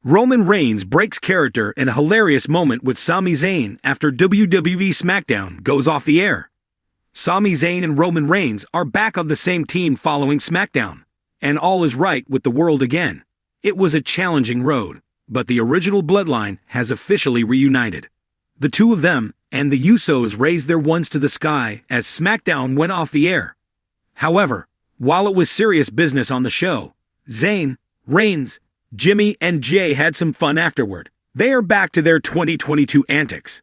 Roman Reigns breaks character in a hilarious moment with Sami Zayn after WWE SmackDown goes off the air. Sami Zayn and Roman Reigns are back on the same team following SmackDown, and all is right with the world again. It was a challenging road, but the original bloodline has officially reunited. The two of them and the Usos raised their wands to the sky as SmackDown went off the air. However, while it was serious business on the show, Zayn, Reigns, Jimmy and Jay had some fun afterward. They are back to their 2022 antics.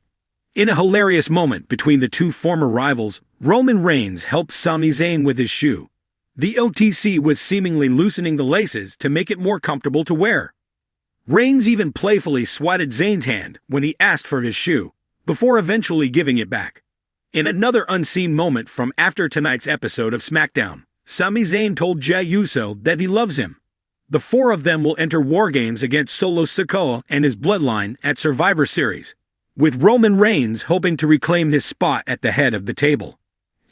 In a hilarious moment between the two former rivals, Roman Reigns helped Sami Zayn with his shoe. The OTC was seemingly loosening the laces to make it more comfortable to wear. Reigns even playfully swatted Zayn's hand when he asked for his shoe, before eventually giving it back. In another unseen moment from after tonight's episode of SmackDown, Sami Zayn told Jey Uso that he loves him. The four of them will enter War Games against Solo Sikoa and his bloodline at Survivor Series, with Roman Reigns hoping to reclaim his spot at the head of the table.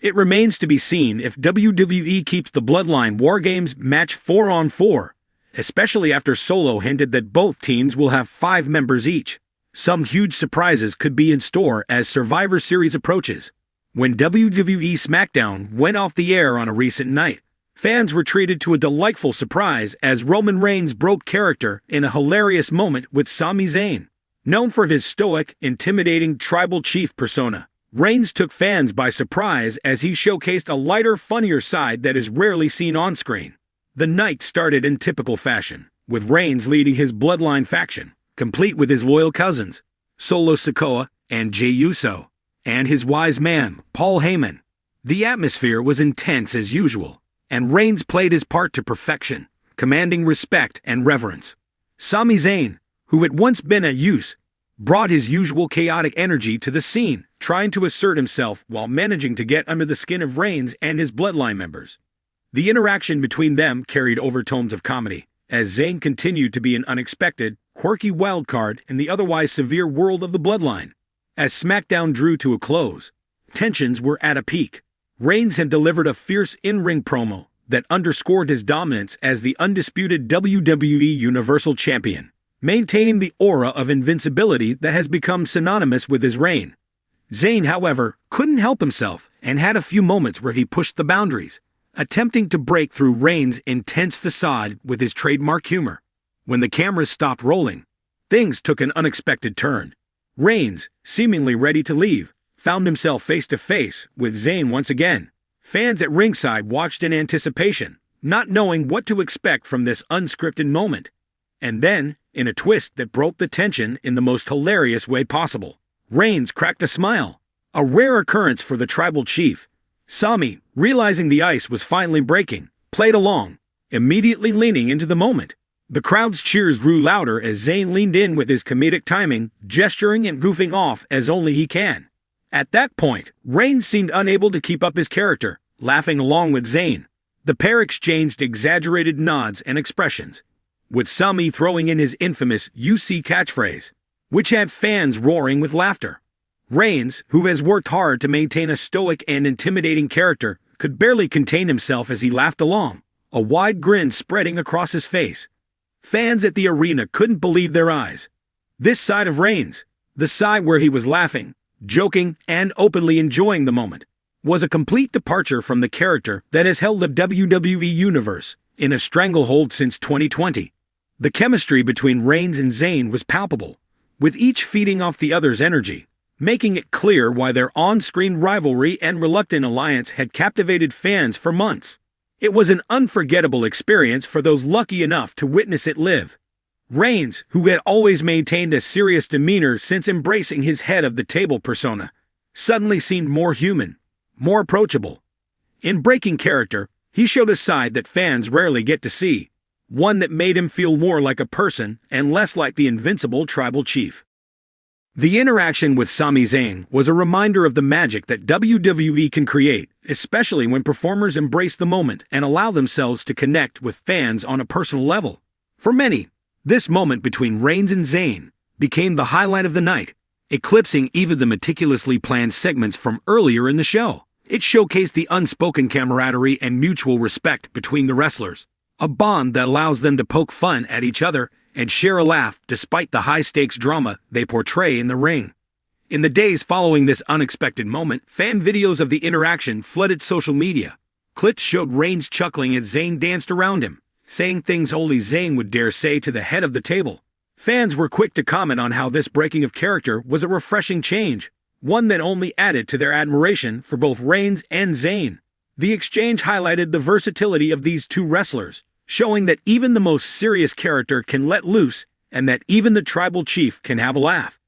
It remains to be seen if WWE keeps the Bloodline War Games match 4-on-4, especially after Solo hinted that both teams will have 5 members each. Some huge surprises could be in store as Survivor Series approaches. When WWE SmackDown went off the air on a recent night, fans were treated to a delightful surprise as Roman Reigns broke character in a hilarious moment with Sami Zayn. Known for his stoic, intimidating tribal chief persona, Reigns took fans by surprise as he showcased a lighter, funnier side that is rarely seen on screen. The night started in typical fashion, with Reigns leading his bloodline faction, complete with his loyal cousins, Solo Sikoa and Jey Uso, and his wise man, Paul Heyman. The atmosphere was intense as usual, and Reigns played his part to perfection, commanding respect and reverence. Sami Zayn, who had once been a Uso, brought his usual chaotic energy to the scene, trying to assert himself while managing to get under the skin of Reigns and his bloodline members. The interaction between them carried overtones of comedy, as Zayn continued to be an unexpected, quirky wildcard in the otherwise severe world of the bloodline. As SmackDown drew to a close, tensions were at a peak. Reigns had delivered a fierce in-ring promo that underscored his dominance as the undisputed WWE Universal Champion, maintaining the aura of invincibility that has become synonymous with his reign. Zayn, however, couldn't help himself and had a few moments where he pushed the boundaries, attempting to break through Reigns' intense facade with his trademark humor. When the cameras stopped rolling, things took an unexpected turn. Reigns, seemingly ready to leave, found himself face-to-face with Zayn once again. Fans at ringside watched in anticipation, not knowing what to expect from this unscripted moment. And then, in a twist that broke the tension in the most hilarious way possible, Reigns cracked a smile, a rare occurrence for the tribal chief. Sami, realizing the ice was finally breaking, played along, immediately leaning into the moment. The crowd's cheers grew louder as Zayn leaned in with his comedic timing, gesturing and goofing off as only he can. At that point, Reigns seemed unable to keep up his character, laughing along with Zayn. The pair exchanged exaggerated nods and expressions, with Sami throwing in his infamous "You catchphrase, which had fans roaring with laughter. Reigns, who has worked hard to maintain a stoic and intimidating character, could barely contain himself as he laughed along, a wide grin spreading across his face. Fans at the arena couldn't believe their eyes. This side of Reigns, the side where he was laughing, joking, and openly enjoying the moment, was a complete departure from the character that has held the WWE Universe in a stranglehold since 2020. The chemistry between Reigns and Zayn was palpable, with each feeding off the other's energy, making it clear why their on-screen rivalry and reluctant alliance had captivated fans for months. It was an unforgettable experience for those lucky enough to witness it live. Reigns, who had always maintained a serious demeanor since embracing his head-of-the-table persona, suddenly seemed more human, more approachable. In breaking character, he showed a side that fans rarely get to see, one that made him feel more like a person and less like the invincible tribal chief. The interaction with Sami Zayn was a reminder of the magic that WWE can create, especially when performers embrace the moment and allow themselves to connect with fans on a personal level. For many, this moment between Reigns and Zayn became the highlight of the night, eclipsing even the meticulously planned segments from earlier in the show. It showcased the unspoken camaraderie and mutual respect between the wrestlers, a bond that allows them to poke fun at each other and share a laugh despite the high-stakes drama they portray in the ring. In the days following this unexpected moment, fan videos of the interaction flooded social media. Clips showed Reigns chuckling as Zayn danced around him, saying things only Zayn would dare say to the head of the table. Fans were quick to comment on how this breaking of character was a refreshing change, one that only added to their admiration for both Reigns and Zayn. The exchange highlighted the versatility of these two wrestlers, showing that even the most serious character can let loose and that even the tribal chief can have a laugh.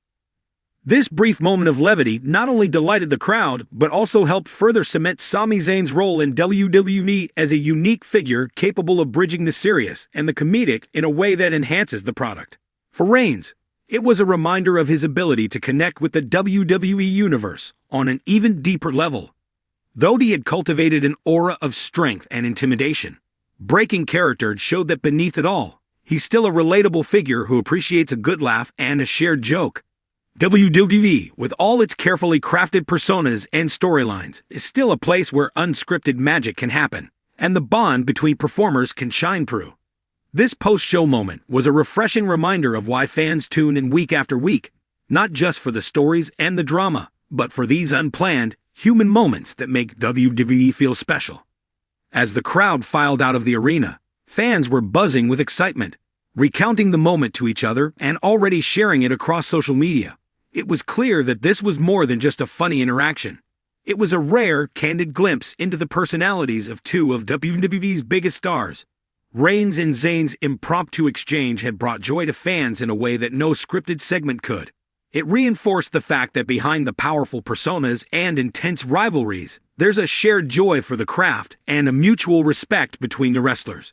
This brief moment of levity not only delighted the crowd, but also helped further cement Sami Zayn's role in WWE as a unique figure capable of bridging the serious and the comedic in a way that enhances the product. For Reigns, it was a reminder of his ability to connect with the WWE Universe on an even deeper level. Though he had cultivated an aura of strength and intimidation, breaking character showed that beneath it all, he's still a relatable figure who appreciates a good laugh and a shared joke. WWE, with all its carefully crafted personas and storylines, is still a place where unscripted magic can happen, and the bond between performers can shine through. This post-show moment was a refreshing reminder of why fans tune in week after week, not just for the stories and the drama, but for these unplanned, human moments that make WWE feel special. As the crowd filed out of the arena, fans were buzzing with excitement, recounting the moment to each other and already sharing it across social media. It was clear that this was more than just a funny interaction. It was a rare, candid glimpse into the personalities of two of WWE's biggest stars. Reigns and Zayn's impromptu exchange had brought joy to fans in a way that no scripted segment could. It reinforced the fact that behind the powerful personas and intense rivalries, there's a shared joy for the craft and a mutual respect between the wrestlers.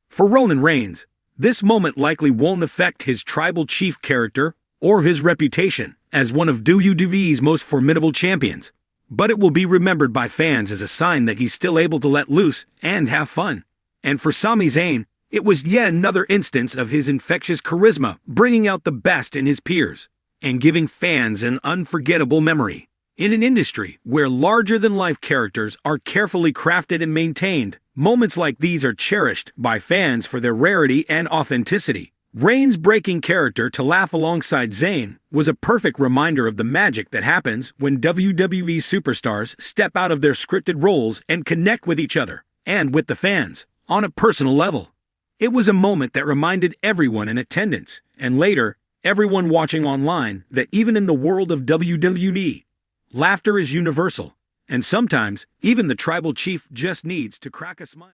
For Roman Reigns, this moment likely won't affect his tribal chief character or his reputation as one of WWE's most formidable champions, but it will be remembered by fans as a sign that he's still able to let loose and have fun. And for Sami Zayn, it was yet another instance of his infectious charisma bringing out the best in his peers and giving fans an unforgettable memory. In an industry where larger-than-life characters are carefully crafted and maintained, moments like these are cherished by fans for their rarity and authenticity. Reigns' breaking character to laugh alongside Zayn was a perfect reminder of the magic that happens when WWE superstars step out of their scripted roles and connect with each other and with the fans on a personal level. It was a moment that reminded everyone in attendance, and later, everyone watching online, that even in the world of WWE, laughter is universal, and sometimes even the tribal chief just needs to crack a smile.